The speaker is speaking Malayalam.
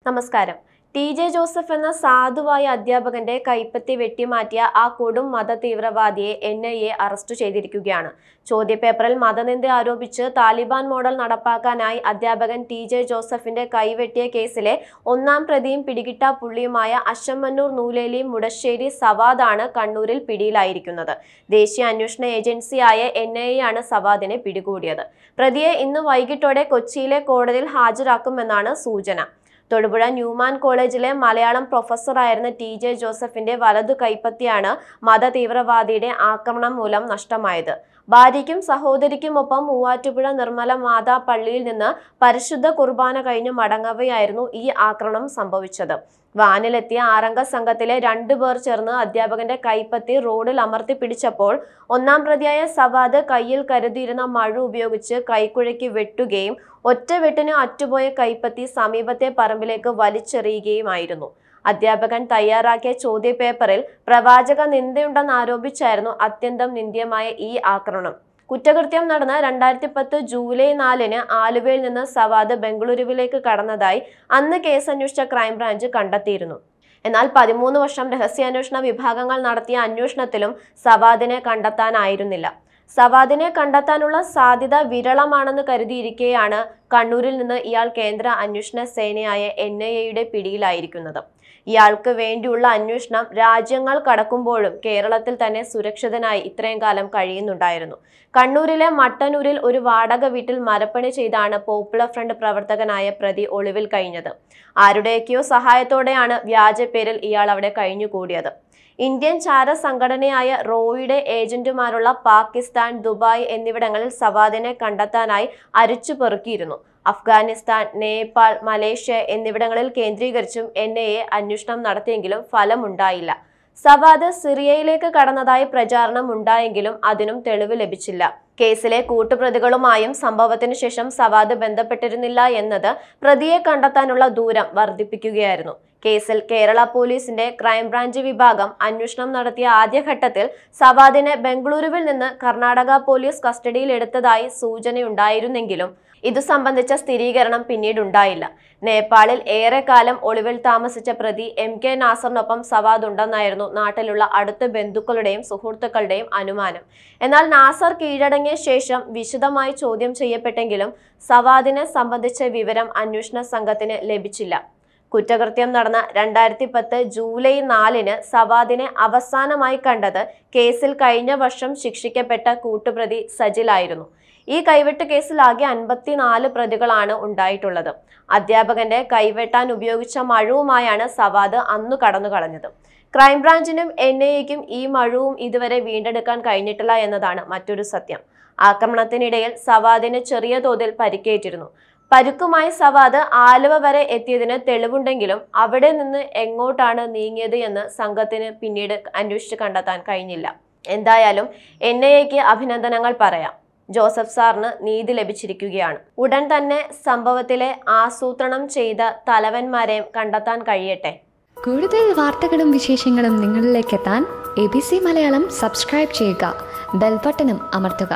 നമസ്കാരം. ടി.ജെ. ജോസഫ് എന്ന സാധുവായ അധ്യാപകന്റെ കൈപ്പത്തി വെട്ടിമാറ്റിയ ആ കൊടും മതതീവ്രവാദിയെ എൻ.ഐ.എ അറസ്റ്റ് ചെയ്തിരിക്കുകയാണ്. ചോദ്യപേപ്പറിൽ മതനിന്ദ ആരോപിച്ച് താലിബാൻ മോഡൽ നടപ്പാക്കാനായി അധ്യാപകൻ ടി.ജെ. ജോസഫിന്റെ കൈവെട്ടിയ കേസിലെ ഒന്നാം പ്രതിയും പിടികിട്ടാപ്പുള്ളിയുമായ അശമന്നൂർ നൂലേലി മുടശ്ശേരി സവാദാണ് കണ്ണൂരിൽ പിടിയിലായിരിക്കുന്നത്. ദേശീയ അന്വേഷണ ഏജൻസിയായ എൻ.ഐ.എ ആണ് സവാദിനെ പിടികൂടിയത്. പ്രതിയെ ഇന്ന് വൈകിട്ടോടെ കൊച്ചിയിലെ കോടതിയിൽ ഹാജരാക്കുമെന്നാണ് സൂചന. തൊടുപുഴ ന്യൂമാൻ കോളേജിലെ മലയാളം പ്രൊഫസറായിരുന്ന ടി.ജെ. ജോസഫിന്റെ വലതു കൈപ്പത്തിയാണ് മതതീവ്രവാദിയുടെ ആക്രമണം മൂലം നഷ്ടമായത്. ഭാര്യയ്ക്കും സഹോദരിക്കുമൊപ്പം മൂവാറ്റുപുഴ നിർമ്മല മാതാ പള്ളിയിൽ നിന്ന് പരിശുദ്ധ കുർബാന കഴിഞ്ഞ് മടങ്ങവെയായിരുന്നു ഈ ആക്രമണം സംഭവിച്ചത്. വാനിലെത്തിയ 6 സംഘത്തിലെ 2 പേർ ചേർന്ന് അധ്യാപകന്റെ കൈപ്പത്തി റോഡിൽ അമർത്തി പിടിച്ചപ്പോൾ ഒന്നാം പ്രതിയായ സവാദ് കയ്യിൽ കരുതിയിരുന്ന മഴു ഉപയോഗിച്ച് കൈക്കുഴയ്ക്ക് വെട്ടുകയും ഒറ്റ വെട്ടിന് അറ്റുപോയ കൈപ്പത്തി സമീപത്തെ പറമ്പിലേക്ക് വലിച്ചെറിയുകയുമായിരുന്നു. അധ്യാപകൻ തയ്യാറാക്കിയ ചോദ്യപേപ്പറിൽ പ്രവാചക നിന്ദയുണ്ടെന്നാരോപിച്ചായിരുന്നു അത്യന്തം നിന്ദ്യമായ ഈ ആക്രമണം. കുറ്റകൃത്യം നടന്ന 2010 ജൂലൈ 4-ന് ആലുവയിൽ നിന്ന് സവാദ് ബംഗളൂരുവിലേക്ക് കടന്നതായി അന്ന് കേസന്വേഷിച്ച ക്രൈംബ്രാഞ്ച് കണ്ടെത്തിയിരുന്നു. എന്നാൽ 13 വർഷം രഹസ്യാന്വേഷണ വിഭാഗങ്ങൾ നടത്തിയ അന്വേഷണത്തിലും സവാദിനെ കണ്ടെത്താനായിരുന്നില്ല. സവാദിനെ കണ്ടെത്താനുള്ള സാധ്യത വിരളമാണെന്ന് കരുതിയിരിക്കെയാണ് കണ്ണൂരിൽ നിന്ന് ഇയാൾ കേന്ദ്ര അന്വേഷണ സേനയായ എൻ.ഐ.എയുടെ പിടിയിലായിരിക്കുന്നത്. ഇയാൾക്ക് വേണ്ടിയുള്ള അന്വേഷണം രാജ്യങ്ങൾ കടക്കുമ്പോഴും കേരളത്തിൽ തന്നെ സുരക്ഷിതനായി ഇത്രയും കാലം കഴിയുന്നുണ്ടായിരുന്നു. കണ്ണൂരിലെ മട്ടന്നൂരിൽ ഒരു വാടക വീട്ടിൽ മരപ്പണി ചെയ്താണ് പോപ്പുലർ ഫ്രണ്ട് പ്രവർത്തകനായ പ്രതി ഒളിവിൽ കഴിഞ്ഞത്. ആരുടെയൊക്കെയോ സഹായത്തോടെയാണ് വ്യാജ പേരിൽ ഇയാൾ അവിടെ കഴിഞ്ഞുകൂടിയത്. ഇന്ത്യൻ ചാര സംഘടനയായ റോയുടെ ഏജന്റുമാരുള്ള പാകിസ്ഥാൻ, ദുബായ് എന്നിവിടങ്ങളിൽ സവാദിനെ കണ്ടെത്താനായി അരിച്ചു പെറുക്കിയിരുന്നു. അഫ്ഗാനിസ്ഥാൻ, നേപ്പാൾ, മലേഷ്യ എന്നിവിടങ്ങളിൽ കേന്ദ്രീകരിച്ചും എൻ.ഐ.എ അന്വേഷണം നടത്തിയെങ്കിലും ഫലമുണ്ടായില്ല. സവാദ് സിറിയയിലേക്ക് കടന്നതായി പ്രചാരണം ഉണ്ടായെങ്കിലും അതിനും തെളിവ് ലഭിച്ചില്ല. കേസിലെ കൂട്ടുപ്രതികളുമായും സംഭവത്തിന് ശേഷം സവാദ് ബന്ധപ്പെട്ടിരുന്നില്ല എന്നത് പ്രതിയെ കണ്ടെത്താനുള്ള ദൂരം വർദ്ധിപ്പിക്കുകയായിരുന്നു. കേസിൽ കേരള പോലീസിന്റെ ക്രൈംബ്രാഞ്ച് വിഭാഗം അന്വേഷണം നടത്തിയ ആദ്യഘട്ടത്തിൽ സവാദിനെ ബംഗളൂരുവിൽ നിന്ന് കർണാടക പോലീസ് കസ്റ്റഡിയിൽ എടുത്തതായി സൂചനയുണ്ടായിരുന്നെങ്കിലും ഇതു സംബന്ധിച്ച സ്ഥിരീകരണം പിന്നീടുണ്ടായില്ല. നേപ്പാളിൽ ഏറെക്കാലം ഒളിവിൽ താമസിച്ച പ്രതി എം.കെ. നാസറിനൊപ്പം സവാദ് ഉണ്ടെന്നായിരുന്നു നാട്ടിലുള്ള അടുത്ത ബന്ധുക്കളുടെയും സുഹൃത്തുക്കളുടെയും അനുമാനം. എന്നാൽ നാസർ കീഴടങ്ങിയ ശേഷം വിശദമായി ചോദ്യം ചെയ്യപ്പെട്ടെങ്കിലും സവാദിനെ സംബന്ധിച്ച വിവരം അന്വേഷണ സംഘത്തിന് ലഭിച്ചില്ല. കുറ്റകൃത്യം നടന്ന 2010 ജൂലൈ 4-ന് സവാദിനെ അവസാനമായി കണ്ടത് കേസിൽ കഴിഞ്ഞ വർഷം ശിക്ഷിക്കപ്പെട്ട കൂട്ടുപ്രതി സജിലായിരുന്നു. ഈ കൈവെട്ട് കേസിൽ ആകെ 54 പ്രതികളാണ് ഉണ്ടായിട്ടുള്ളത്. അധ്യാപകന്റെ കൈവെട്ടാൻ ഉപയോഗിച്ച മഴുവുമായാണ് സവാദ് അന്നു കടന്നു കളഞ്ഞത്. ക്രൈംബ്രാഞ്ചിനും എൻ.ഐ.എക്കും ഈ മഴുവും ഇതുവരെ വീണ്ടെടുക്കാൻ കഴിഞ്ഞിട്ടില്ല എന്നതാണ് മറ്റൊരു സത്യം. ആക്രമണത്തിനിടയിൽ സവാദിന് ചെറിയ തോതിൽ പരിക്കേറ്റിരുന്നു. പരുക്കുമായി സവാദ് ആലുവ വരെ എത്തിയതിന് തെളിവുണ്ടെങ്കിലും അവിടെ നിന്ന് എങ്ങോട്ടാണ് നീങ്ങിയത് എന്ന് സംഘത്തിന് പിന്നീട് അന്വേഷിച്ച് കണ്ടെത്താൻ കഴിഞ്ഞില്ല. എന്തായാലും എൻ.ഐ.എക്ക് അഭിനന്ദനങ്ങൾ പറയാം. ജോസഫ് സാറിന് നീതി ലഭിച്ചിരിക്കുകയാണ്. ഉടൻ തന്നെ സംഭവത്തിലെ ആസൂത്രണം ചെയ്ത തലവന്മാരെയും കണ്ടെത്താൻ കഴിയട്ടെ. കൂടുതൽ വാർത്തകളും വിശേഷങ്ങളും നിങ്ങളിലേക്ക് എത്താൻ ABC മലയാളം സബ്സ്ക്രൈബ് ചെയ്യുക, ബെൽ ബട്ടണും അമർത്തുക.